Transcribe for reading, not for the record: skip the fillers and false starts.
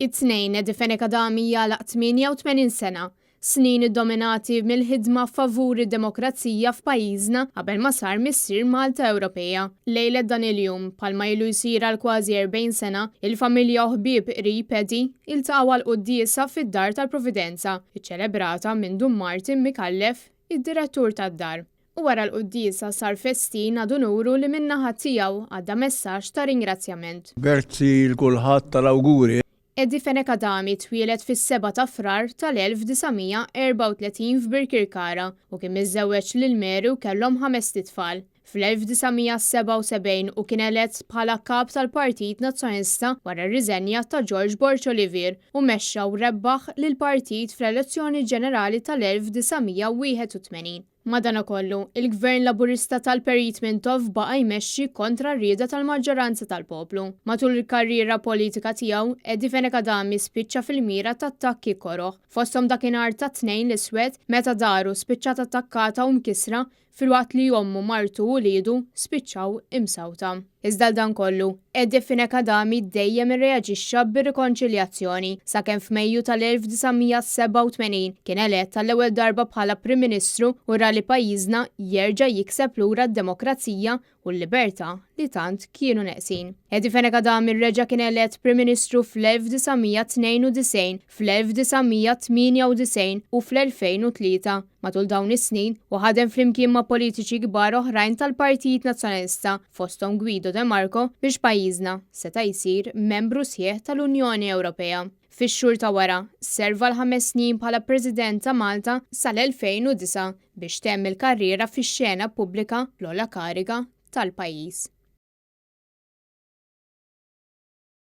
It-tnejn Edifene Kadami jalaq 88 sena, snin iddominati mill-ħidma favur id-demokrazija f'pajjiżna qabel ma sar missier Malta Ewropea. Lejlet dan il-jum, palma ilu jsir għal kważi 40 sena, il-familja u ħbieb qrib Edi iltaqgħu għall-quddiesa fid-dar tal-Providenza, iċċelebrata minn Dun Martin Mikallef, id-direttur tad-dar. U wara l-quddiesa sar festin għad unuru li min-naħa tiegħu għadda messaġġ ta' ringrazzjament. Grazzi l-kulħadd tal-awguri. Edifene Kadami twieled fis-7 ta' Frar tal-1934 f'Birkirkara u kien miżżewweġ lil Mary u kellhom 5 tfal. Fl-1977 u kien elett bħala kap tal-Partit Nazzjonista wara r-riżenja ta' George Borch Olivier u mexxa u rebbaħ lill-partit fl-elezzjoni ġenerali tal-1981. Madankollu, il-Gvern Laburista tal-Perit Mintov baqa' jmexxi kontra r-rieda tal-maġġoranza tal-poplu. Matul il-karriera politika tiegħu, Edifene Kadami spiċċa fil-mira ta' attakki koroħ, fosthom dakinhar ta' tnejn l-iswed meta daru spiċċat attakkata u mkisra filwaqt li ommu martu u liedu spiċċaw imsawta. Iżda dan kollu, Edifene Kadami dejjem irreaġixxa bir-rikonċiljazzjoni sakemm f'Mejju tal-1987 kien elett tal-ewwel darba bħala Prim Ministru u ra li pajjiżna jerġa' jikseb lura d-demokrazija u l-libertà li tant kienu neqsin. Edifene Kadami reġa' kien elett Prim Ministru fl-1992, fl-1998 u fl-2003. Matul dawn is-snin u ħadem flimkien ma' politiċi kbar oħrajn tal-Partit Nazzjonalista fosthom Guido De Marco biex pajjiżna seta' jsir membru sħiħ tal-Unjoni Ewropea. Fix-xhur ta' wara, serva l-5 snin bħala President ta' Malta sal-2009 biex temm il-karriera fix-xena pubblika l-ogħla kariga tal-pajjiż.